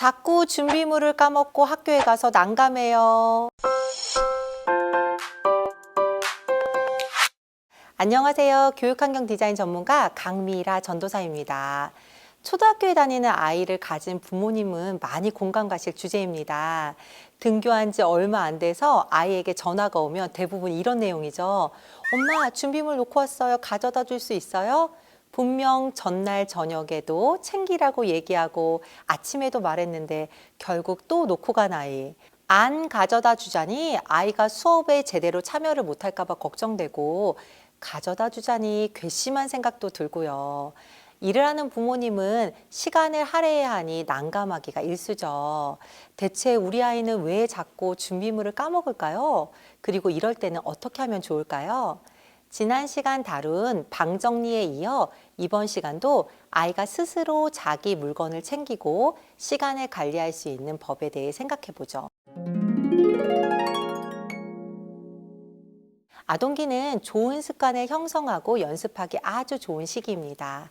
자꾸 준비물을 까먹고 학교에 가서 난감해요. 안녕하세요. 교육환경 디자인 전문가 강미라 전도사입니다. 초등학교에 다니는 아이를 가진 부모님은 많이 공감 가실 주제입니다. 등교한 지 얼마 안 돼서 아이에게 전화가 오면 대부분 이런 내용이죠. 엄마, 준비물 놓고 왔어요. 가져다 줄 수 있어요? 분명 전날 저녁에도 챙기라고 얘기하고 아침에도 말했는데 결국 또 놓고 간 아이. 안 가져다 주자니 아이가 수업에 제대로 참여를 못할까 봐 걱정되고 가져다 주자니 괘씸한 생각도 들고요. 일을 하는 부모님은 시간을 할애해야 하니 난감하기가 일쑤죠. 대체 우리 아이는 왜 자꾸 준비물을 까먹을까요? 그리고 이럴 때는 어떻게 하면 좋을까요? 지난 시간 다룬 방 정리에 이어 이번 시간도 아이가 스스로 자기 물건을 챙기고 시간을 관리할 수 있는 법에 대해 생각해 보죠. 아동기는 좋은 습관을 형성하고 연습하기 아주 좋은 시기입니다.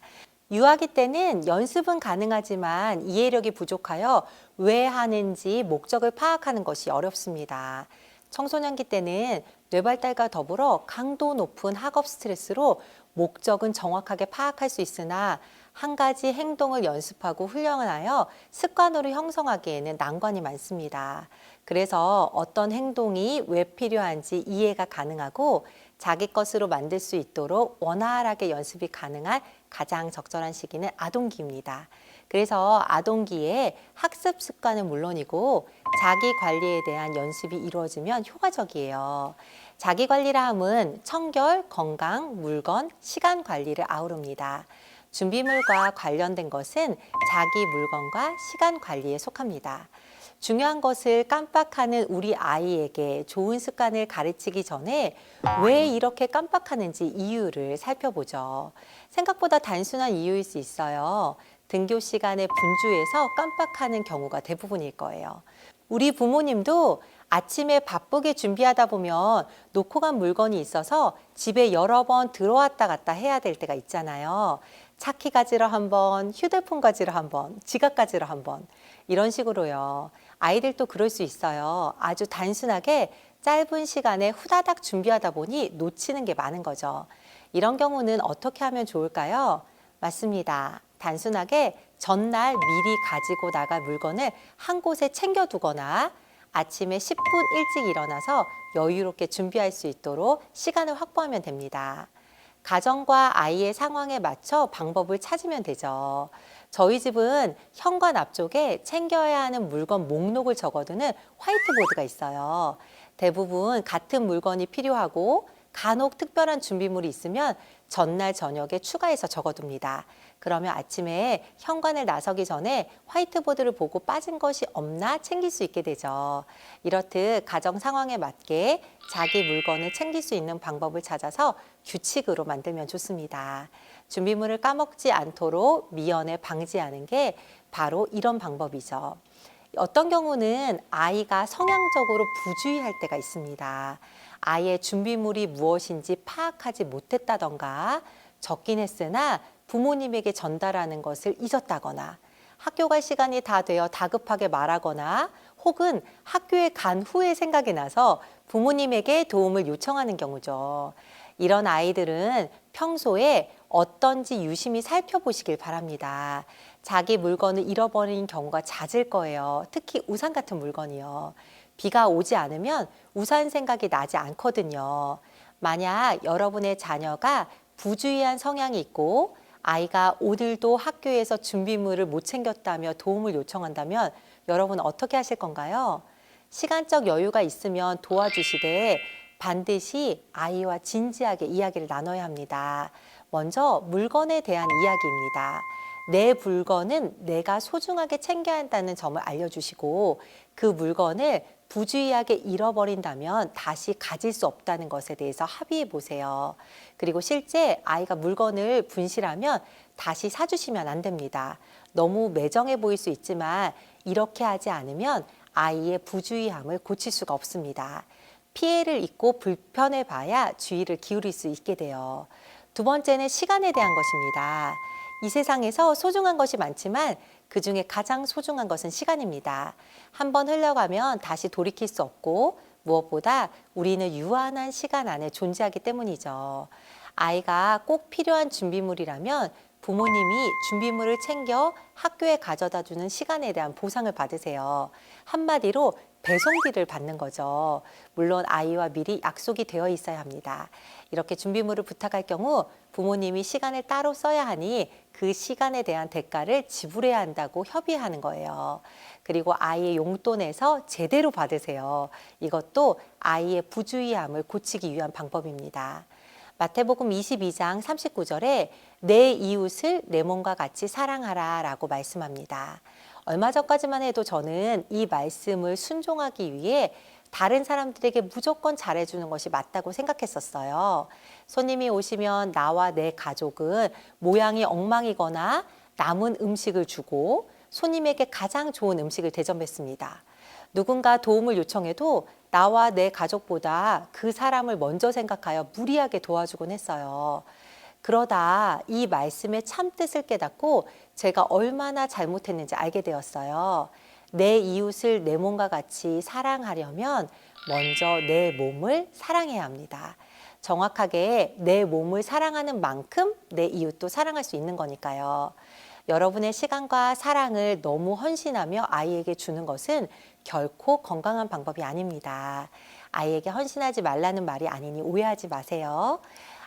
유아기 때는 연습은 가능하지만 이해력이 부족하여 왜 하는지 목적을 파악하는 것이 어렵습니다. 청소년기 때는 뇌발달과 더불어 강도 높은 학업 스트레스로 목적은 정확하게 파악할 수 있으나 한 가지 행동을 연습하고 훈련하여 습관으로 형성하기에는 난관이 많습니다. 그래서 어떤 행동이 왜 필요한지 이해가 가능하고 자기 것으로 만들 수 있도록 원활하게 연습이 가능한 가장 적절한 시기는 아동기입니다. 그래서 아동기에 학습 습관은 물론이고 자기 관리에 대한 연습이 이루어지면 효과적이에요. 자기 관리라 함은 청결, 건강, 물건, 시간 관리를 아우릅니다. 준비물과 관련된 것은 자기 물건과 시간 관리에 속합니다. 중요한 것을 깜빡하는 우리 아이에게 좋은 습관을 가르치기 전에 왜 이렇게 깜빡하는지 이유를 살펴보죠. 생각보다 단순한 이유일 수 있어요. 등교 시간에 분주해서 깜빡하는 경우가 대부분일 거예요. 우리 부모님도 아침에 바쁘게 준비하다 보면 놓고 간 물건이 있어서 집에 여러 번 들어왔다 갔다 해야 될 때가 있잖아요. 차키 가지러 한 번, 휴대폰 가지러 한 번, 지갑 가지러 한 번. 이런 식으로요. 아이들도 그럴 수 있어요. 아주 단순하게 짧은 시간에 후다닥 준비하다 보니 놓치는 게 많은 거죠. 이런 경우는 어떻게 하면 좋을까요? 맞습니다. 단순하게 전날 미리 가지고 나갈 물건을 한 곳에 챙겨두거나 아침에 10분 일찍 일어나서 여유롭게 준비할 수 있도록 시간을 확보하면 됩니다. 가정과 아이의 상황에 맞춰 방법을 찾으면 되죠. 저희 집은 현관 앞쪽에 챙겨야 하는 물건 목록을 적어두는 화이트보드가 있어요. 대부분 같은 물건이 필요하고 간혹 특별한 준비물이 있으면 전날 저녁에 추가해서 적어둡니다. 그러면 아침에 현관을 나서기 전에 화이트보드를 보고 빠진 것이 없나 챙길 수 있게 되죠. 이렇듯 가정 상황에 맞게 자기 물건을 챙길 수 있는 방법을 찾아서 규칙으로 만들면 좋습니다. 준비물을 까먹지 않도록 미연에 방지하는 게 바로 이런 방법이죠. 어떤 경우는 아이가 성향적으로 부주의할 때가 있습니다. 아이의 준비물이 무엇인지 파악하지 못했다던가 적긴 했으나 부모님에게 전달하는 것을 잊었다거나 학교 갈 시간이 다 되어 다급하게 말하거나 혹은 학교에 간 후에 생각이 나서 부모님에게 도움을 요청하는 경우죠. 이런 아이들은 평소에 어떤지 유심히 살펴보시길 바랍니다. 자기 물건을 잃어버리는 경우가 잦을 거예요. 특히 우산 같은 물건이요. 비가 오지 않으면 우산 생각이 나지 않거든요. 만약 여러분의 자녀가 부주의한 성향이 있고 아이가 오늘도 학교에서 준비물을 못 챙겼다며 도움을 요청한다면 여러분 어떻게 하실 건가요? 시간적 여유가 있으면 도와주시되 반드시 아이와 진지하게 이야기를 나눠야 합니다. 먼저 물건에 대한 이야기입니다. 내 물건은 내가 소중하게 챙겨야 한다는 점을 알려주시고 그 물건을 부주의하게 잃어버린다면 다시 가질 수 없다는 것에 대해서 합의해 보세요. 그리고 실제 아이가 물건을 분실하면 다시 사주시면 안 됩니다. 너무 매정해 보일 수 있지만 이렇게 하지 않으면 아이의 부주의함을 고칠 수가 없습니다. 피해를 입고 불편해 봐야 주의를 기울일 수 있게 돼요. 두 번째는 시간에 대한 것입니다. 이 세상에서 소중한 것이 많지만 그중에 가장 소중한 것은 시간입니다. 한번 흘러가면 다시 돌이킬 수 없고 무엇보다 우리는 유한한 시간 안에 존재하기 때문이죠. 아이가 꼭 필요한 준비물이라면 부모님이 준비물을 챙겨 학교에 가져다 주는 시간에 대한 보상을 받으세요. 한마디로 배송비를 받는 거죠. 물론 아이와 미리 약속이 되어 있어야 합니다. 이렇게 준비물을 부탁할 경우 부모님이 시간을 따로 써야 하니 그 시간에 대한 대가를 지불해야 한다고 협의하는 거예요. 그리고 아이의 용돈에서 제대로 받으세요. 이것도 아이의 부주의함을 고치기 위한 방법입니다. 마태복음 22장 39절에 내 이웃을 내 몸과 같이 사랑하라 라고 말씀합니다. 얼마 전까지만 해도 저는 이 말씀을 순종하기 위해 다른 사람들에게 무조건 잘해주는 것이 맞다고 생각했었어요. 손님이 오시면 나와 내 가족은 모양이 엉망이거나 남은 음식을 주고 손님에게 가장 좋은 음식을 대접했습니다. 누군가 도움을 요청해도 나와 내 가족보다 그 사람을 먼저 생각하여 무리하게 도와주곤 했어요. 그러다 이 말씀의 참뜻을 깨닫고 제가 얼마나 잘못했는지 알게 되었어요. 내 이웃을 내 몸과 같이 사랑하려면 먼저 내 몸을 사랑해야 합니다. 정확하게 내 몸을 사랑하는 만큼 내 이웃도 사랑할 수 있는 거니까요. 여러분의 시간과 사랑을 너무 헌신하며 아이에게 주는 것은 결코 건강한 방법이 아닙니다. 아이에게 헌신하지 말라는 말이 아니니 오해하지 마세요.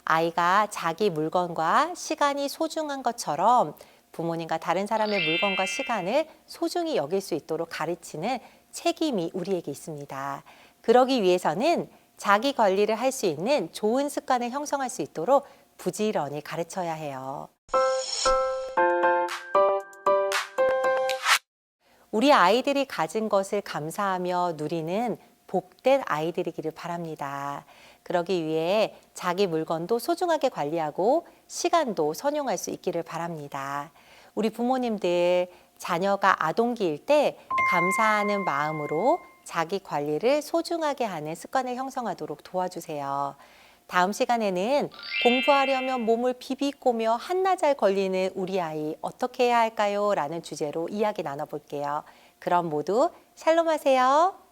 아이가 자기 물건과 시간이 소중한 것처럼 부모님과 다른 사람의 물건과 시간을 소중히 여길 수 있도록 가르치는 책임이 우리에게 있습니다. 그러기 위해서는 자기 관리를 할 수 있는 좋은 습관을 형성할 수 있도록 부지런히 가르쳐야 해요. 우리 아이들이 가진 것을 감사하며 누리는 복된 아이들이기를 바랍니다. 그러기 위해 자기 물건도 소중하게 관리하고 시간도 선용할 수 있기를 바랍니다. 우리 부모님들, 자녀가 아동기일 때 감사하는 마음으로 자기 관리를 소중하게 하는 습관을 형성하도록 도와주세요. 다음 시간에는 공부하려면 몸을 비비꼬며 한나절 걸리는 우리 아이 어떻게 해야 할까요? 라는 주제로 이야기 나눠볼게요. 그럼 모두 샬롬 하세요.